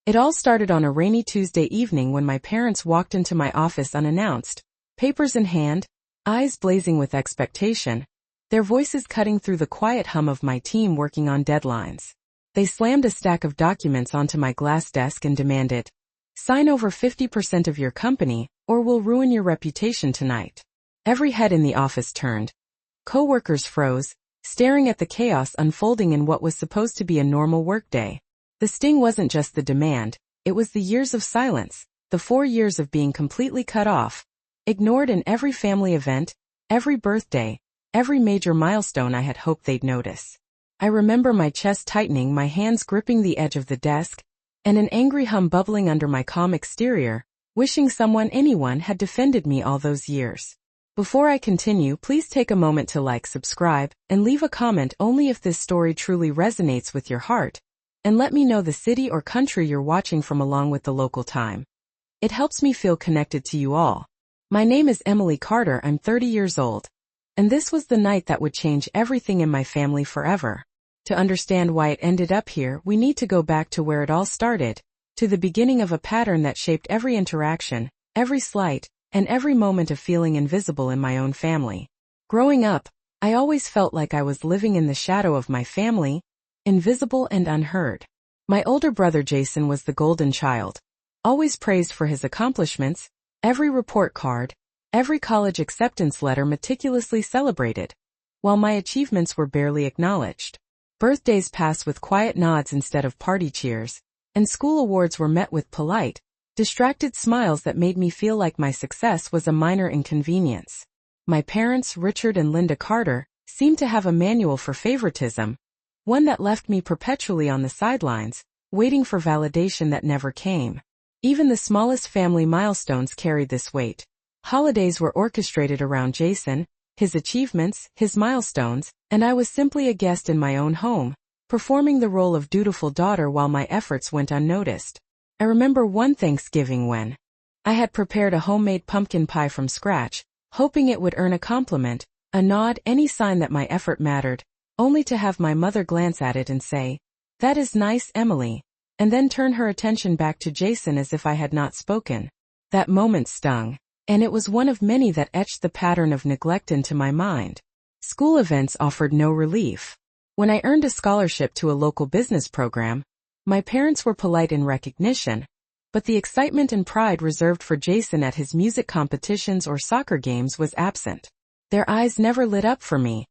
It all started on a rainy Tuesday evening when my parents walked into my office unannounced, papers in hand, eyes blazing with expectation, their voices cutting through the quiet hum of my team working on deadlines. They slammed a stack of documents onto my glass desk and demanded, "Sign over 50% of your company, or we'll ruin your reputation tonight." Every head in the office turned. Coworkers froze, staring at the chaos unfolding in what was supposed to be a normal workday. The sting wasn't just the demand, it was the years of silence, the 4 years of being completely cut off, ignored in every family event, every birthday, every major milestone I had hoped they'd notice. I remember my chest tightening, my hands gripping the edge of the desk, and an angry hum bubbling under my calm exterior, wishing anyone had defended me all those years. Before I continue, please take a moment to like, subscribe, and leave a comment only if this story truly resonates with your heart, and let me know the city or country you're watching from along with the local time. It helps me feel connected to you all. My name is Emily Carter, I'm 30 years old, and this was the night that would change everything in my family forever. To understand why it ended up here, we need to go back to where it all started, to the beginning of a pattern that shaped every interaction, every slight, and every moment of feeling invisible in my own family. Growing up, I always felt like I was living in the shadow of my family, invisible and unheard. My older brother Jason was the golden child, always praised for his accomplishments, every report card, every college acceptance letter meticulously celebrated, while my achievements were barely acknowledged. Birthdays passed with quiet nods instead of party cheers, and school awards were met with polite, distracted smiles that made me feel like my success was a minor inconvenience. My parents, Richard and Linda Carter, seemed to have a manual for favoritism, one that left me perpetually on the sidelines, waiting for validation that never came. Even the smallest family milestones carried this weight. Holidays were orchestrated around Jason, his achievements, his milestones, and I was simply a guest in my own home, performing the role of dutiful daughter while my efforts went unnoticed. I remember one Thanksgiving when I had prepared a homemade pumpkin pie from scratch, hoping it would earn a compliment, a nod, any sign that my effort mattered, only to have my mother glance at it and say, "That is nice, Emily," and then turn her attention back to Jason as if I had not spoken. That moment stung, and it was one of many that etched the pattern of neglect into my mind. School events offered no relief. When I earned a scholarship to a local business program, my parents were polite in recognition, but the excitement and pride reserved for Jason at his music competitions or soccer games was absent. Their eyes never lit up for me,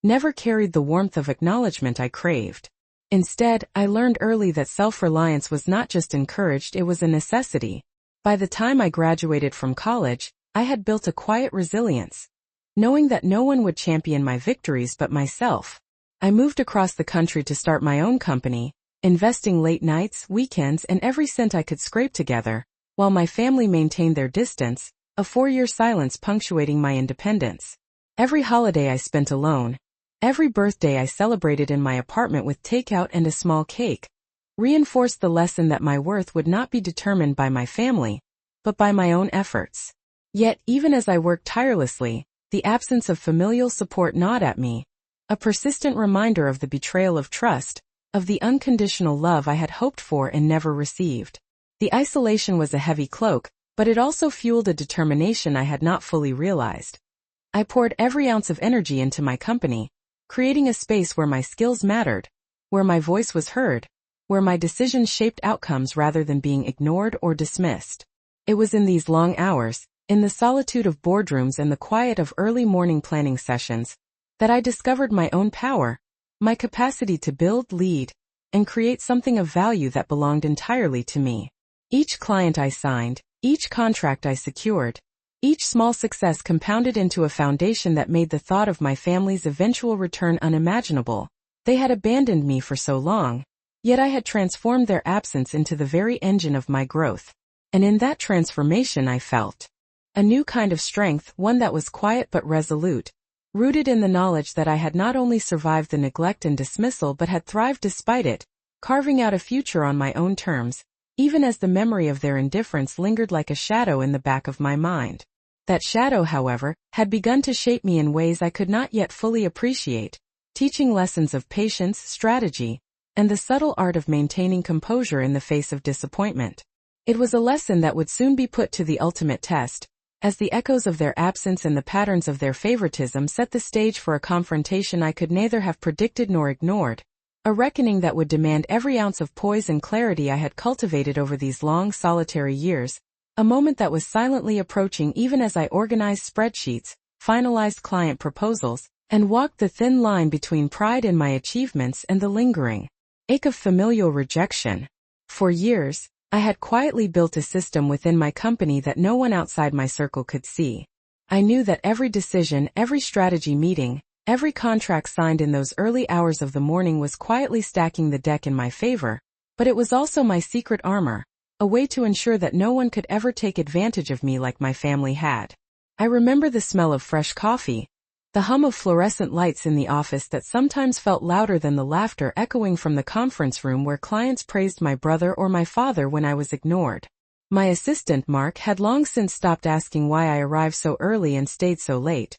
never carried the warmth of acknowledgement I craved. Instead, I learned early that self-reliance was not just encouraged, it was a necessity. By the time I graduated from college, I had built a quiet resilience, knowing that no one would champion my victories but myself. I moved across the country to start my own company, investing late nights, weekends, and every cent I could scrape together, while my family maintained their distance, a 4-year silence punctuating my independence. Every holiday I spent alone, every birthday I celebrated in my apartment with takeout and a small cake, reinforced the lesson that my worth would not be determined by my family, but by my own efforts. Yet, even as I worked tirelessly, the absence of familial support gnawed at me, a persistent reminder of the betrayal of trust, of the unconditional love I had hoped for and never received. The isolation was a heavy cloak, but it also fueled a determination I had not fully realized. I poured every ounce of energy into my company, creating a space where my skills mattered, where my voice was heard, where my decisions shaped outcomes rather than being ignored or dismissed. It was in these long hours, in the solitude of boardrooms and the quiet of early morning planning sessions, that I discovered my own power, my capacity to build, lead, and create something of value that belonged entirely to me. Each client I signed, each contract I secured, each small success compounded into a foundation that made the thought of my family's eventual return unimaginable. They had abandoned me for so long, yet I had transformed their absence into the very engine of my growth. And in that transformation I felt a new kind of strength, one that was quiet but resolute, rooted in the knowledge that I had not only survived the neglect and dismissal but had thrived despite it, carving out a future on my own terms, even as the memory of their indifference lingered like a shadow in the back of my mind. That shadow, however, had begun to shape me in ways I could not yet fully appreciate, teaching lessons of patience, strategy, and the subtle art of maintaining composure in the face of disappointment. It was a lesson that would soon be put to the ultimate test, as the echoes of their absence and the patterns of their favoritism set the stage for a confrontation I could neither have predicted nor ignored, a reckoning that would demand every ounce of poise and clarity I had cultivated over these long solitary years, a moment that was silently approaching even as I organized spreadsheets, finalized client proposals, and walked the thin line between pride in my achievements and the lingering ache of familial rejection. For years, I had quietly built a system within my company that no one outside my circle could see. I knew that every decision, every strategy meeting, every contract signed in those early hours of the morning was quietly stacking the deck in my favor, but it was also my secret armor, a way to ensure that no one could ever take advantage of me like my family had. I remember the smell of fresh coffee, the hum of fluorescent lights in the office that sometimes felt louder than the laughter echoing from the conference room where clients praised my brother or my father when I was ignored. My assistant Mark had long since stopped asking why I arrived so early and stayed so late.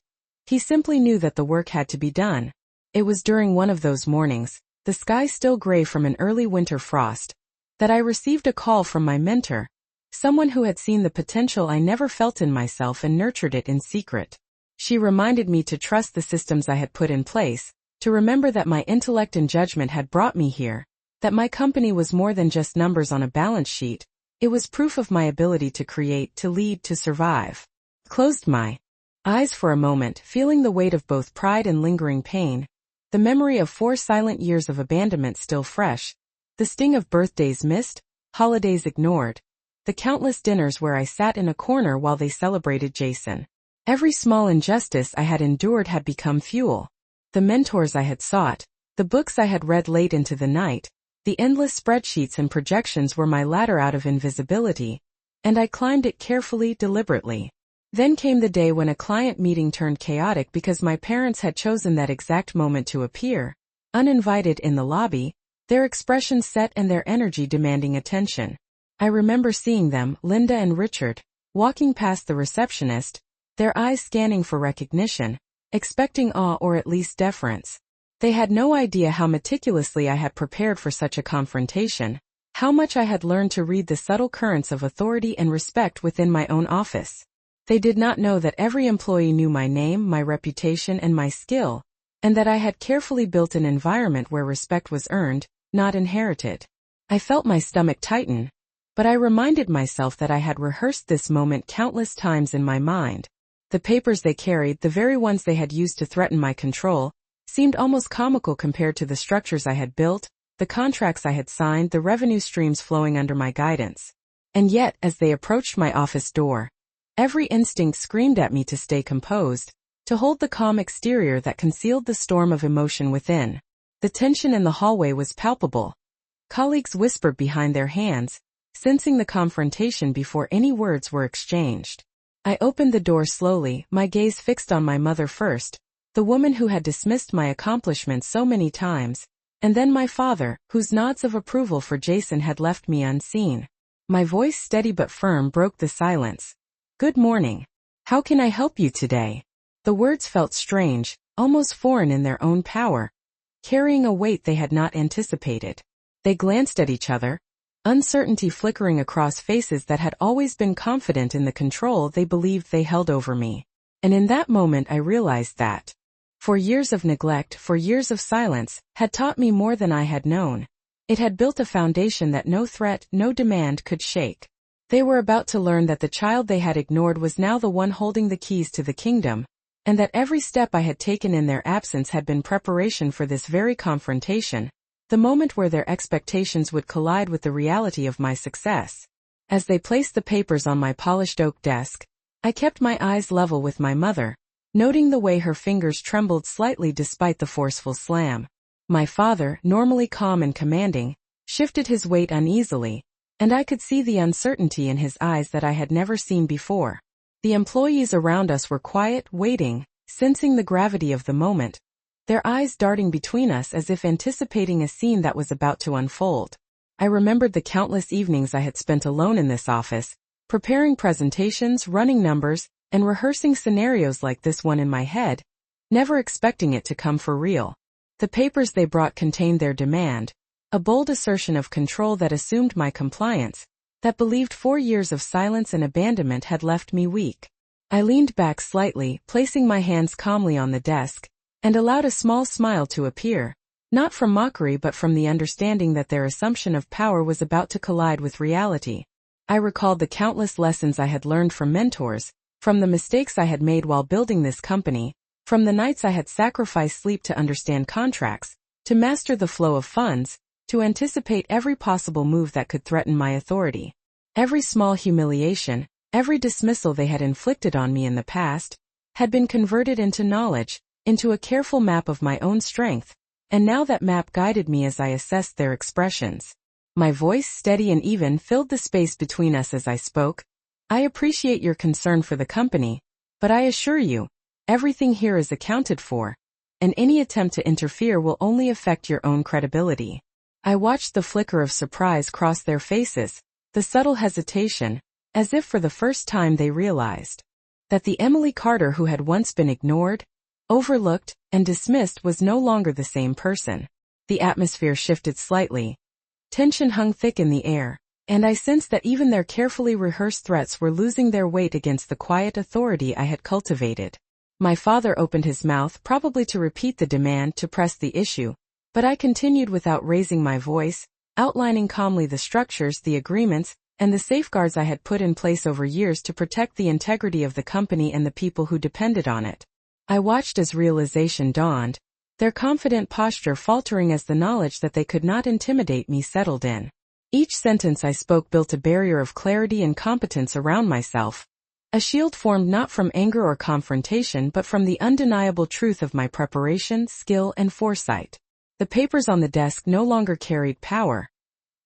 He simply knew that the work had to be done. It was during one of those mornings, the sky still gray from an early winter frost, that I received a call from my mentor, someone who had seen the potential I never felt in myself and nurtured it in secret. She reminded me to trust the systems I had put in place, to remember that my intellect and judgment had brought me here, that my company was more than just numbers on a balance sheet, it was proof of my ability to create, to lead, to survive. Closed my eyes for a moment, feeling the weight of both pride and lingering pain, the memory of 4 silent years of abandonment still fresh, the sting of birthdays missed, holidays ignored, the countless dinners where I sat in a corner while they celebrated Jason. Every small injustice I had endured had become fuel. The mentors I had sought, the books I had read late into the night, the endless spreadsheets and projections were my ladder out of invisibility, and I climbed it carefully, deliberately. Then came the day when a client meeting turned chaotic because my parents had chosen that exact moment to appear, uninvited in the lobby, their expressions set and their energy demanding attention. I remember seeing them, Linda and Richard, walking past the receptionist, their eyes scanning for recognition, expecting awe or at least deference. They had no idea how meticulously I had prepared for such a confrontation, how much I had learned to read the subtle currents of authority and respect within my own office. They did not know that every employee knew my name, my reputation, and my skill, and that I had carefully built an environment where respect was earned, not inherited. I felt my stomach tighten, but I reminded myself that I had rehearsed this moment countless times in my mind. The papers they carried, the very ones they had used to threaten my control, seemed almost comical compared to the structures I had built, the contracts I had signed, the revenue streams flowing under my guidance. And yet, as they approached my office door, every instinct screamed at me to stay composed, to hold the calm exterior that concealed the storm of emotion within. The tension in the hallway was palpable. Colleagues whispered behind their hands, sensing the confrontation before any words were exchanged. I opened the door slowly, my gaze fixed on my mother first, the woman who had dismissed my accomplishments so many times, and then my father, whose nods of approval for Jason had left me unseen. My voice, steady but firm, broke the silence. "Good morning. How can I help you today?" The words felt strange, almost foreign in their own power, carrying a weight they had not anticipated. They glanced at each other, uncertainty flickering across faces that had always been confident in the control they believed they held over me. And in that moment I realized that, for years of neglect, for years of silence, had taught me more than I had known. It had built a foundation that no threat, no demand could shake. They were about to learn that the child they had ignored was now the one holding the keys to the kingdom, and that every step I had taken in their absence had been preparation for this very confrontation, the moment where their expectations would collide with the reality of my success. As they placed the papers on my polished oak desk, I kept my eyes level with my mother, noting the way her fingers trembled slightly despite the forceful slam. My father, normally calm and commanding, shifted his weight uneasily, and I could see the uncertainty in his eyes that I had never seen before. The employees around us were quiet, waiting, sensing the gravity of the moment, their eyes darting between us as if anticipating a scene that was about to unfold. I remembered the countless evenings I had spent alone in this office, preparing presentations, running numbers, and rehearsing scenarios like this one in my head, never expecting it to come for real. The papers they brought contained their demand, A bold assertion of control that assumed my compliance, that believed 4 years of silence and abandonment had left me weak. I leaned back slightly, placing my hands calmly on the desk, and allowed a small smile to appear, not from mockery but from the understanding that their assumption of power was about to collide with reality. I recalled the countless lessons I had learned from mentors, from the mistakes I had made while building this company, from the nights I had sacrificed sleep to understand contracts, to master the flow of funds, to anticipate every possible move that could threaten my authority. Every small humiliation, every dismissal they had inflicted on me in the past, had been converted into knowledge, into a careful map of my own strength, and now that map guided me as I assessed their expressions. My voice, steady and even, filled the space between us as I spoke. I appreciate your concern for the company, but I assure you, everything here is accounted for, and any attempt to interfere will only affect your own credibility. I watched the flicker of surprise cross their faces, the subtle hesitation, as if for the first time they realized that the Emily Carter who had once been ignored, overlooked, and dismissed was no longer the same person. The atmosphere shifted slightly. Tension hung thick in the air, and I sensed that even their carefully rehearsed threats were losing their weight against the quiet authority I had cultivated. My father opened his mouth, probably to repeat the demand, to press the issue, but I continued without raising my voice, outlining calmly the structures, the agreements, and the safeguards I had put in place over years to protect the integrity of the company and the people who depended on it. I watched as realization dawned, their confident posture faltering as the knowledge that they could not intimidate me settled in. Each sentence I spoke built a barrier of clarity and competence around myself, a shield formed not from anger or confrontation but from the undeniable truth of my preparation, skill, and foresight. The papers on the desk no longer carried power.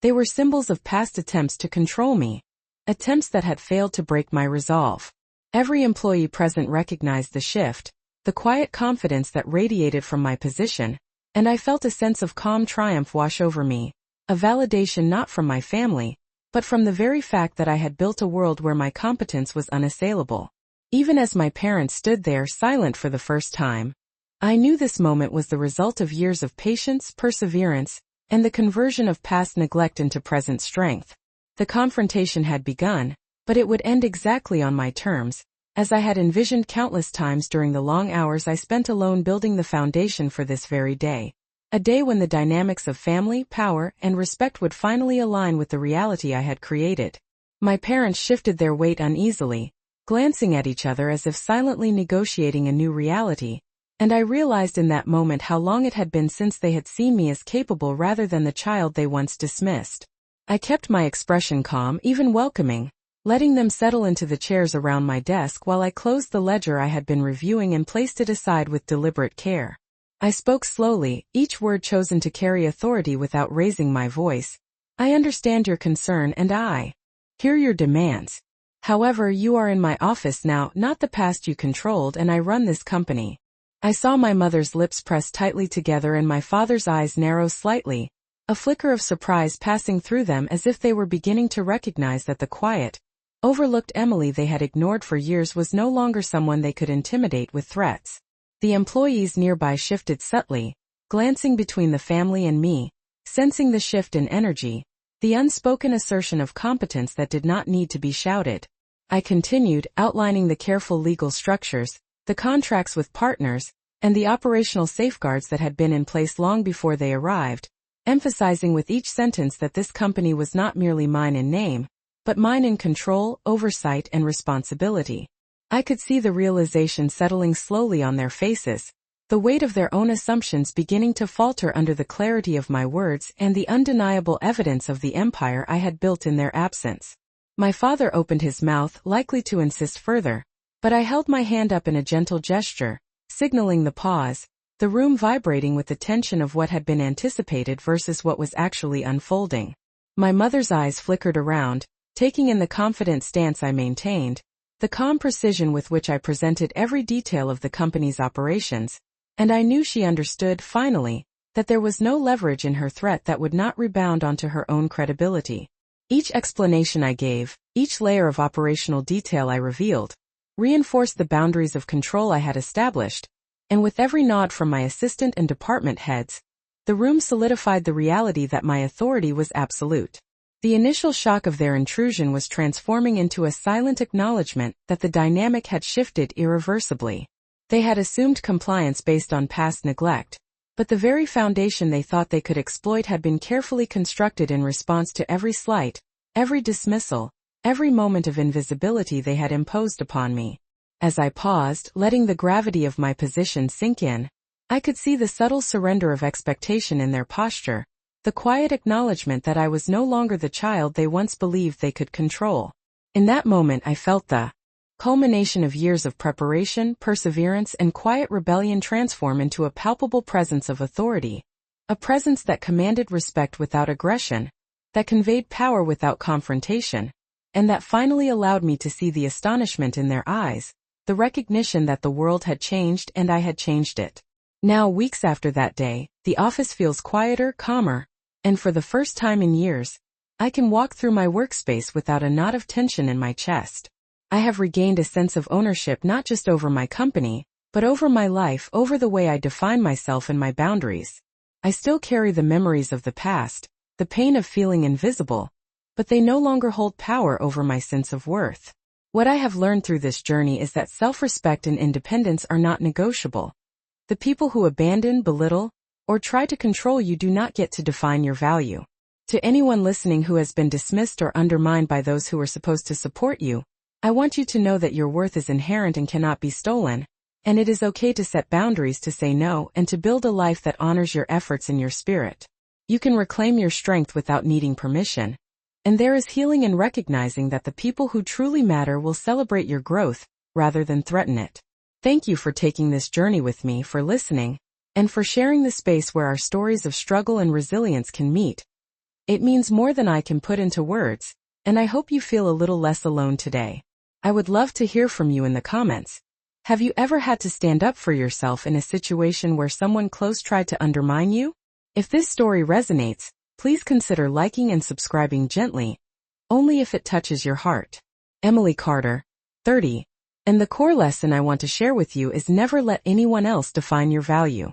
They were symbols of past attempts to control me, attempts that had failed to break my resolve. Every employee present recognized the shift, the quiet confidence that radiated from my position, and I felt a sense of calm triumph wash over me, a validation not from my family, but from the very fact that I had built a world where my competence was unassailable. Even as my parents stood there silent for the first time, I knew this moment was the result of years of patience, perseverance, and the conversion of past neglect into present strength. The confrontation had begun, but it would end exactly on my terms, as I had envisioned countless times during the long hours I spent alone building the foundation for this very day. A day when the dynamics of family, power, and respect would finally align with the reality I had created. My parents shifted their weight uneasily, glancing at each other as if silently negotiating a new reality, and I realized in that moment how long it had been since they had seen me as capable rather than the child they once dismissed. I kept my expression calm, even welcoming, letting them settle into the chairs around my desk while I closed the ledger I had been reviewing and placed it aside with deliberate care. I spoke slowly, each word chosen to carry authority without raising my voice. I understand your concern and I hear your demands. However, you are in my office now, not the past you controlled, and I run this company. I saw my mother's lips press tightly together and my father's eyes narrow slightly, a flicker of surprise passing through them as if they were beginning to recognize that the quiet, overlooked Emily they had ignored for years was no longer someone they could intimidate with threats. The employees nearby shifted subtly, glancing between the family and me, sensing the shift in energy, the unspoken assertion of competence that did not need to be shouted. I continued, outlining the careful legal structures, the contracts with partners, and the operational safeguards that had been in place long before they arrived, emphasizing with each sentence that this company was not merely mine in name, but mine in control, oversight, and responsibility. I could see the realization settling slowly on their faces, the weight of their own assumptions beginning to falter under the clarity of my words and the undeniable evidence of the empire I had built in their absence. My father opened his mouth, likely to insist further, but I held my hand up in a gentle gesture, signaling the pause, the room vibrating with the tension of what had been anticipated versus what was actually unfolding. My mother's eyes flickered around, taking in the confident stance I maintained, the calm precision with which I presented every detail of the company's operations, and I knew she understood, finally, that there was no leverage in her threat that would not rebound onto her own credibility. Each explanation I gave, each layer of operational detail I revealed, reinforced the boundaries of control I had established, and with every nod from my assistant and department heads, The room solidified the reality that my authority was absolute. The initial shock of their intrusion was transforming into a silent acknowledgement that the dynamic had shifted irreversibly. They had assumed compliance based on past neglect, but the very foundation they thought they could exploit had been carefully constructed in response to every slight, every dismissal, every moment of invisibility they had imposed upon me. As I paused, letting the gravity of my position sink in, I could see the subtle surrender of expectation in their posture, the quiet acknowledgement that I was no longer the child they once believed they could control. In that moment I felt the culmination of years of preparation, perseverance, and quiet rebellion transform into a palpable presence of authority, a presence that commanded respect without aggression, that conveyed power without confrontation, and that finally allowed me to see the astonishment in their eyes, the recognition that the world had changed and I had changed it. Now, weeks after that day, the office feels quieter, calmer, and for the first time in years, I can walk through my workspace without a knot of tension in my chest. I have regained a sense of ownership not just over my company, but over my life, over the way I define myself and my boundaries. I still carry the memories of the past, the pain of feeling invisible, but they no longer hold power over my sense of worth. What I have learned through this journey is that self-respect and independence are not negotiable. The people who abandon, belittle, or try to control you do not get to define your value. To anyone listening who has been dismissed or undermined by those who are supposed to support you, I want you to know that your worth is inherent and cannot be stolen, and it is okay to set boundaries, to say no, and to build a life that honors your efforts and your spirit. You can reclaim your strength without needing permission, and there is healing in recognizing that the people who truly matter will celebrate your growth, rather than threaten it. Thank you for taking this journey with me, for listening, and for sharing the space where our stories of struggle and resilience can meet. It means more than I can put into words, and I hope you feel a little less alone today. I would love to hear from you in the comments. Have you ever had to stand up for yourself in a situation where someone close tried to undermine you? If this story resonates, please consider liking and subscribing gently, only if it touches your heart. Emily Carter, 30. And the core lesson I want to share with you is never let anyone else define your value.